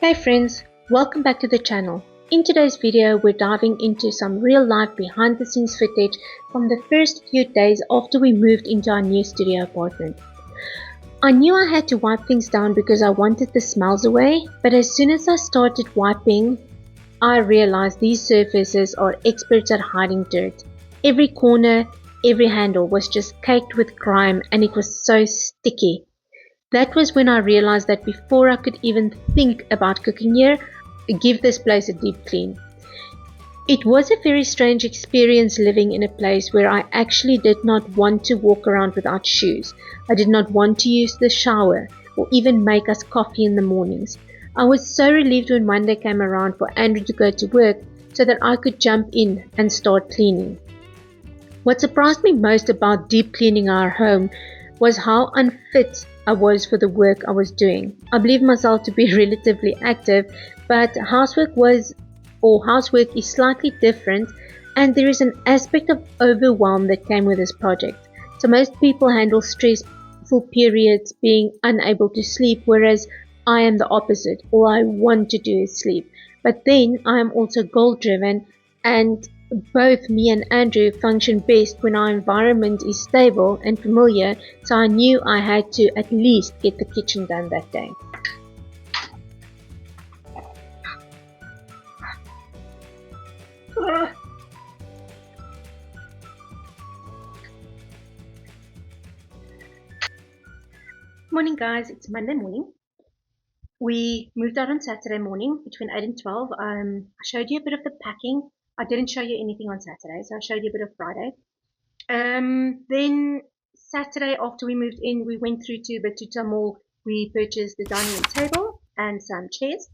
Hey friends, welcome back to the channel. In today's video, we're diving into some real life behind the scenes footage from the first few days after we moved into our new studio apartment. I knew I had to wipe things down because I wanted the smells away, but as soon as I started wiping, I realized these surfaces are experts at hiding dirt. Every corner, every handle was just caked with grime and it was so sticky. That was when I realized that before I could even think about cooking here, give this place a deep clean. It was a very strange experience living in a place where I actually did not want to walk around without shoes. I did not want to use the shower or even make us coffee in the mornings. I was so relieved when Monday came around for Andrew to go to work so that I could jump in and start cleaning. What surprised me most about deep cleaning our home was how unfit I was for the work I was doing. I believe myself to be relatively active, but housework is slightly different, and there is an aspect of overwhelm that came with this project. So most people handle stressful periods being unable to sleep, whereas I am the opposite. All I want to do is sleep. But then I am also goal driven, and both me and Andrew function best when our environment is stable and familiar, so I knew I had to at least get the kitchen done that day. Morning guys, it's Monday morning. We moved out on Saturday morning between 8 and 12. I showed you a bit of the packing. I didn't show you anything on Saturday, so I showed you a bit of Friday. Then Saturday after we moved in, we went through to Batuta Mall. We purchased the dining room table and some chairs.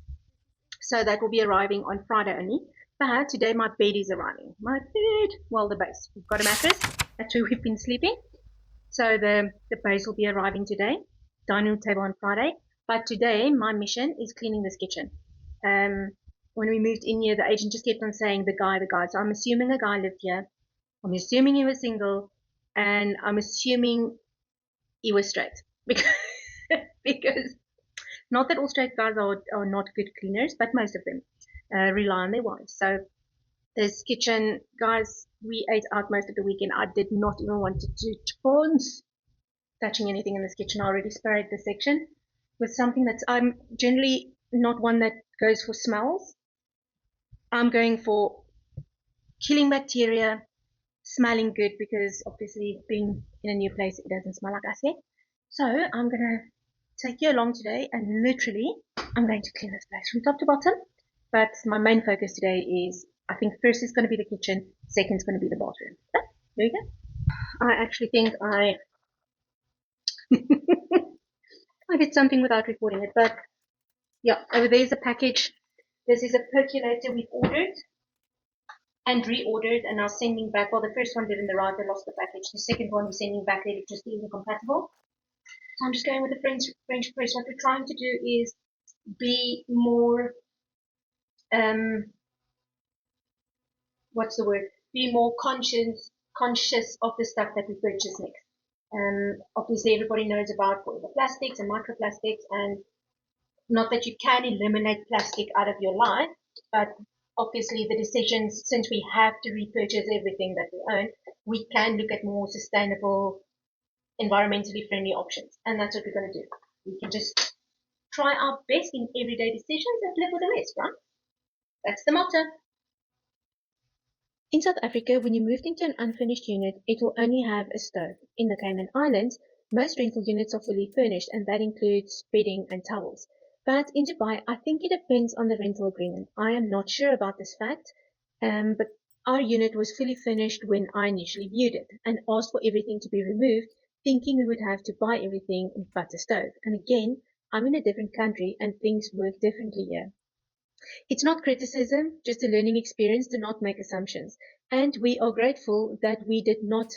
So that will be arriving on Friday only. But today my bed is arriving. My bed, well, the base. We've got a mattress. That's where we've been sleeping. So the base will be arriving today. Dining room table on Friday. But today my mission is cleaning this kitchen. When we moved in here, the agent just kept on saying the guy. So I'm assuming a guy lived here. I'm assuming he was single, and I'm assuming he was straight because, because not that all straight guys are not good cleaners, but most of them rely on their wives. So this kitchen, guys, we ate out most of the weekend. I did not even want to do chance touching anything in this kitchen. I already sprayed the section with something that's, I'm generally not one that goes for smells. I'm going for killing bacteria, smelling good, because obviously being in a new place, it doesn't smell like us yet. So I'm gonna take you along today, and literally I'm going to clean this place from top to bottom. But my main focus today is, I think first is going to be the kitchen, second is going to be the bathroom. So, there you go. I actually think I I did something without recording it, but yeah, over there is a package. This is a percolator we've ordered and reordered and now sending back. Well, the first one didn't arrive, they lost the package. The second one we're sending back, the electricity isn't compatible. So I'm just going with the French press. What we're trying to do is be more, what's the word? Be more conscious of the stuff that we purchase next. Obviously everybody knows about the plastics and microplastics, and not that you can eliminate plastic out of your life, but obviously the decisions, since we have to repurchase everything that we own, we can look at more sustainable, environmentally friendly options. And that's what we're going to do. We can just try our best in everyday decisions and live with the rest, right? That's the motto. In South Africa, when you moved into an unfinished unit, it will only have a stove. In the Cayman Islands, most rental units are fully furnished, and that includes bedding and towels. But in Dubai, I think it depends on the rental agreement. I am not sure about this fact, but our unit was fully furnished when I initially viewed it and asked for everything to be removed, thinking we would have to buy everything but a stove. And again, I'm in a different country and things work differently here. It's not criticism, just a learning experience. Do not make assumptions. And we are grateful that we did not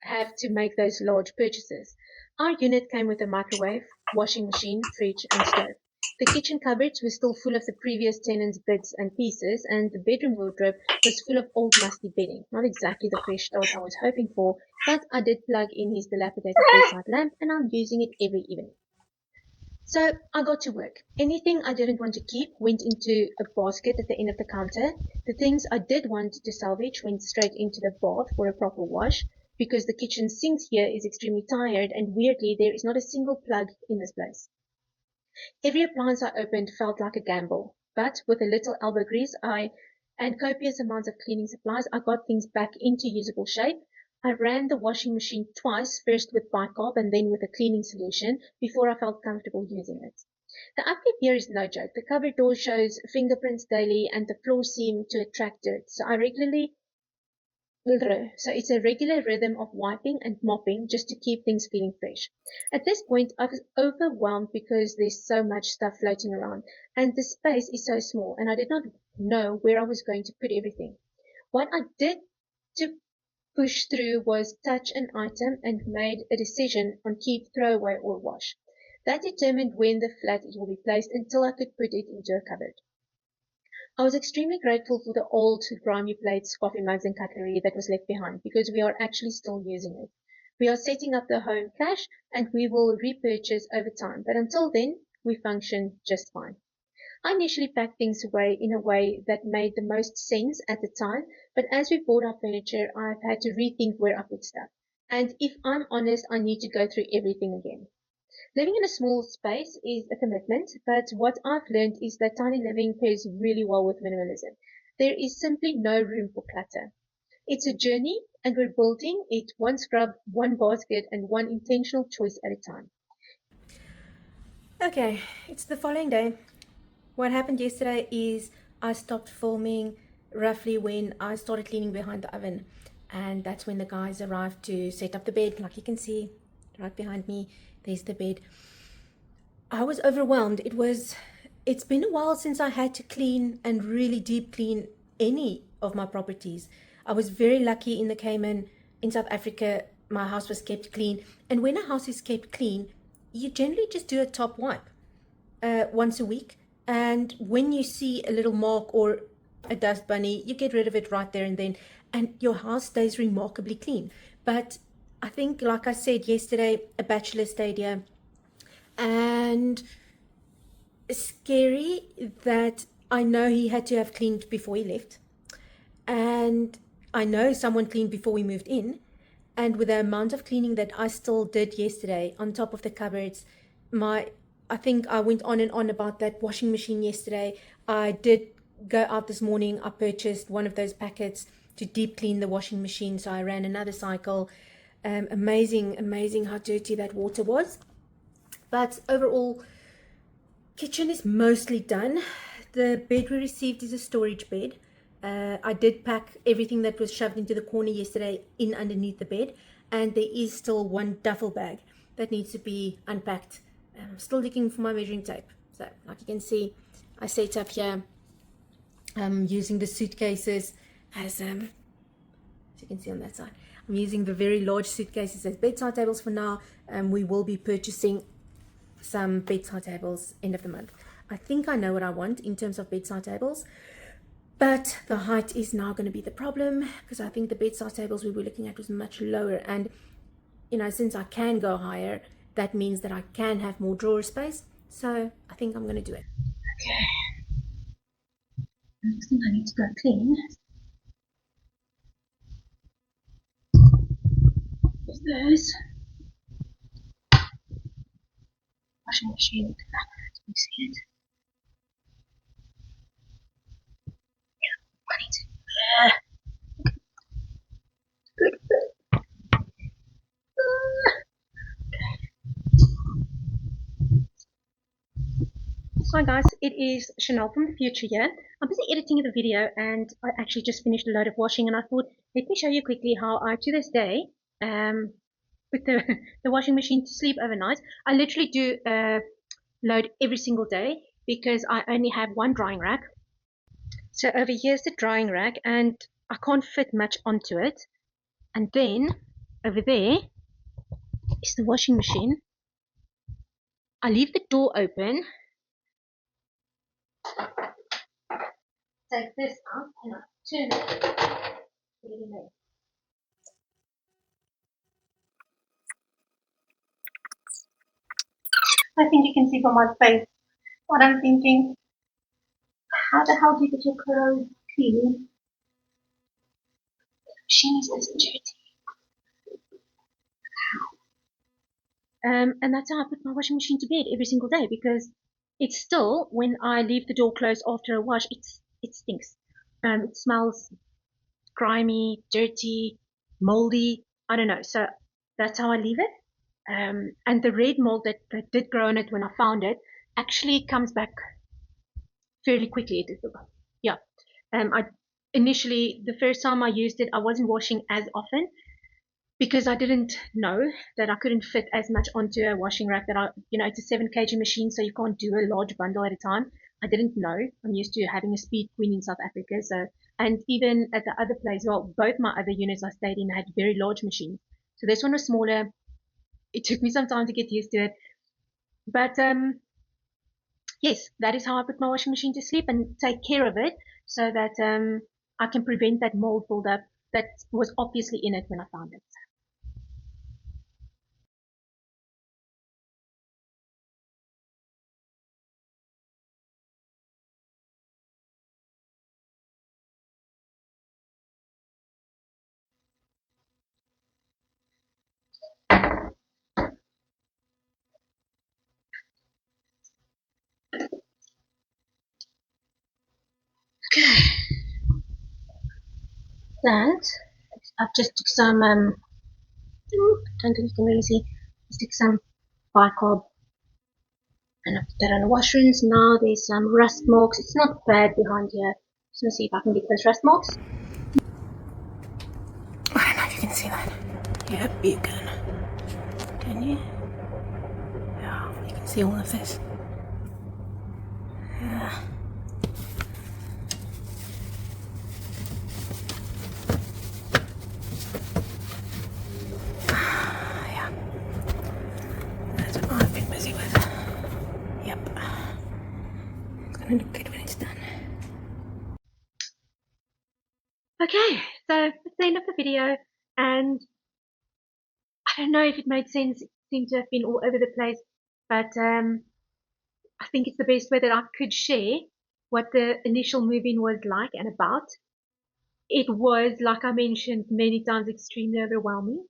have to make those large purchases. Our unit came with a microwave, washing machine, fridge, and stove. The kitchen cupboards were still full of the previous tenants' bits and pieces, and the bedroom wardrobe was full of old musty bedding. Not exactly the fresh start I was hoping for, but I did plug in his dilapidated bedside lamp, and I'm using it every evening. So I got to work. Anything I didn't want to keep went into a basket at the end of the counter. The things I did want to salvage went straight into the bath for a proper wash, because the kitchen sink here is extremely tired, and weirdly there is not a single plug in this place. Every appliance I opened felt like a gamble, but with a little elbow grease and copious amounts of cleaning supplies, I got things back into usable shape. I ran the washing machine twice, first with bicarb and then with a cleaning solution, before I felt comfortable using it. The upkeep here is no joke. The cupboard door shows fingerprints daily and the floors seem to attract dirt, so it's a regular rhythm of wiping and mopping just to keep things feeling fresh. At this point, I was overwhelmed because there's so much stuff floating around, and the space is so small, and I did not know where I was going to put everything. What I did to push through was touch an item and made a decision on keep, throw away, or wash. That determined when the flat it will be placed until I could put it into a cupboard. I was extremely grateful for the old grimy plates, coffee mugs and cutlery that was left behind, because we are actually still using it. We are setting up the home cache and we will repurchase over time, but until then, we function just fine. I initially packed things away in a way that made the most sense at the time, but as we bought our furniture, I've had to rethink where I put stuff. And if I'm honest, I need to go through everything again. Living in a small space is a commitment, but what I've learned is that tiny living pairs really well with minimalism. There is simply no room for clutter. It's a journey, and we're building it one scrub, one basket, and one intentional choice at a time. Okay, it's the following day. What happened yesterday is I stopped filming roughly when I started cleaning behind the oven, and that's when the guys arrived to set up the bed. Like you can see right behind me, there's the bed. I was overwhelmed. It's been a while since I had to clean and really deep clean any of my properties. I was very lucky in the Cayman. In South Africa, my house was kept clean, and when a house is kept clean, you generally just do a top wipe once a week. And when you see a little mark or a dust bunny, you get rid of it right there and then, and your house stays remarkably clean. But I think, like I said yesterday, a bachelor stayed here, and scary that I know he had to have cleaned before he left, and I know someone cleaned before we moved in. And with the amount of cleaning that I still did yesterday on top of the cupboards, I think I went on and on about that washing machine yesterday. I did go out this morning. I purchased one of those packets to deep clean the washing machine, so I ran another cycle. Amazing how dirty that water was. But overall, kitchen is mostly done. The bed we received is a storage bed. I did pack everything that was shoved into the corner yesterday in underneath the bed, and there is still one duffel bag that needs to be unpacked. I'm still looking for my measuring tape. So, like you can see, I set up here using the suitcases as you can see on that side. I'm using the very large suitcases as bedside tables for now. We will be purchasing some bedside tables end of the month. I think I know what I want in terms of bedside tables, but the height is now going to be the problem, because I think the bedside tables we were looking at was much lower, and since I can go higher, that means that I can have more drawer space. So I think I'm going to do it. Okay. Next thing I need to go clean is this washing machine. Let me see it. I need to. Good. Hi guys, it is Chanel from the future here. I'm busy editing the video and I actually just finished a load of washing, and I thought, let me show you quickly how I, to this day, put the washing machine to sleep overnight. I literally do load every single day because I only have one drying rack. So over here's the drying rack and I can't fit much onto it. And then over there is the washing machine. I leave the door open, take this out and I turn it, put it in there. I think you can see from my face what I'm thinking. How the hell do you get your clothes clean? Machine is this dirty. And that's how I put my washing machine to bed every single day, because it's still, when I leave the door closed after a wash, it stinks. It smells grimy, dirty, moldy. I don't know. So that's how I leave it. And the red mold that did grow on it when I found it actually comes back fairly quickly. Yeah. I initially, the first time I used it, I wasn't washing as often because I didn't know that I couldn't fit as much onto a washing rack that it's a 7 kg machine, so you can't do a large bundle at a time. I didn't know. I'm used to having a speed queen in South Africa. So, and even at the other place, well, both my other units I stayed in had very large machines. So this one was smaller. It took me some time to get used to it. But yes, that is how I put my washing machine to sleep and take care of it so that I can prevent that mold buildup that was obviously in it when I found it. That I've just took some don't think you can really see. Just took some bicarb and I put that on the wash rinse. Now there's some rust marks. It's not bad behind here. Just gonna see if I can get those rust marks. I don't know if you can see that. Yep, you can. Can you? Yeah, you can see all of this. Yeah. Yeah. That's what I've been busy with. Yep. It's gonna look good when it's done. Okay, so that's the end of the video, and I don't know if it made sense. It seemed to have been all over the place, but I think it's the best way that I could share what the initial move-in was like and about. It was, like I mentioned many times, extremely overwhelming,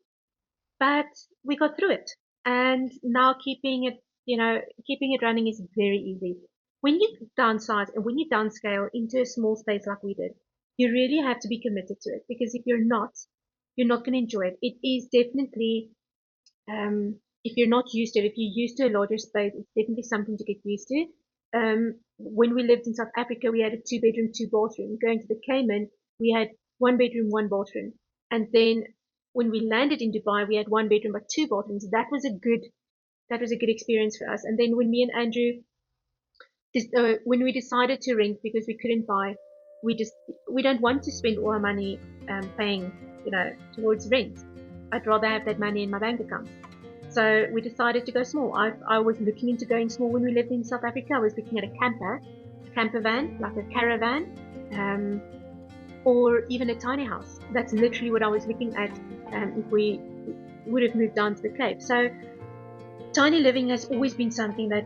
but we got through it. And now keeping it running is very easy. When you downsize and when you downscale into a small space like we did, you really have to be committed to it, because if you're not going to enjoy it. It is definitely, if you're not used to it, if you're used to a larger space, it's definitely something to get used to. When we lived in South Africa, we had a 2 bedroom, 2 bathroom. Going to the Cayman, we had 1 bedroom, 1 bathroom. And then when we landed in Dubai, we had 1 bedroom but 2 bathrooms. That was a good experience for us. And then when me and Andrew, when we decided to rent because we couldn't buy, we don't want to spend all our money paying, towards rent. I'd rather have that money in my bank account. So we decided to go small. I was looking into going small when we lived in South Africa. I was looking at a camper van, like a caravan, or even a tiny house. That's literally what I was looking at if we would have moved down to the Cape. So tiny living has always been something that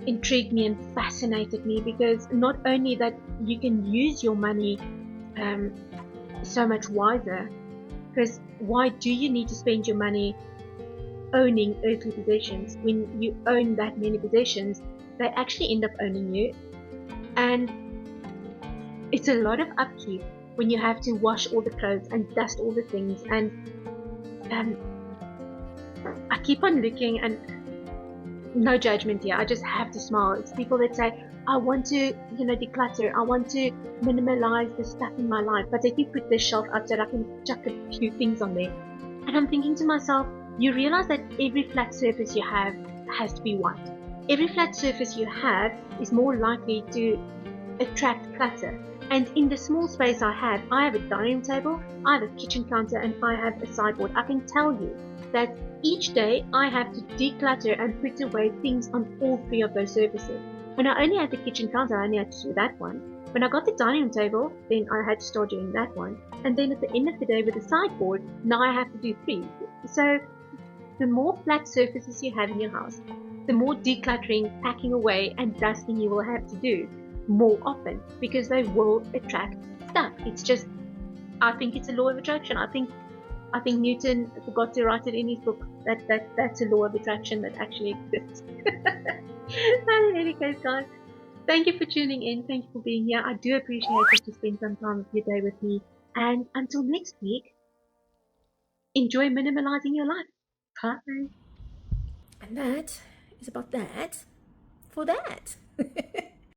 intrigued me and fascinated me, because not only that you can use your money so much wiser, because why do you need to spend your money owning earthly possessions? When you own that many possessions, they actually end up owning you, and it's a lot of upkeep when you have to wash all the clothes and dust all the things. And I keep on looking, and no judgment here, I just have to smile. It's people that say, I want to, declutter, I want to minimalize the stuff in my life, but if you put this shelf up so that I can chuck a few things on there. And I'm thinking to myself, you realize that every flat surface you have has to be white. Every flat surface you have is more likely to attract clutter. And in the small space I have a dining room table, I have a kitchen counter, and I have a sideboard. I can tell you that each day I have to declutter and put away things on all 3 of those surfaces. When I only had the kitchen counter, I only had to do that one. When I got the dining room table, then I had to start doing that one. And then at the end of the day with the sideboard, now I have to do 3. So the more flat surfaces you have in your house, the more decluttering, packing away, and dusting you will have to do more often, because they will attract stuff. It's just, I think it's a law of attraction. I think Newton forgot to write it in his book. That's a law of attraction that actually exists. In any case, guys, thank you for tuning in. Thank you for being here. I do appreciate that you spend some time of your day with me. And until next week, enjoy minimalizing your life. Bye. And that is about that for that.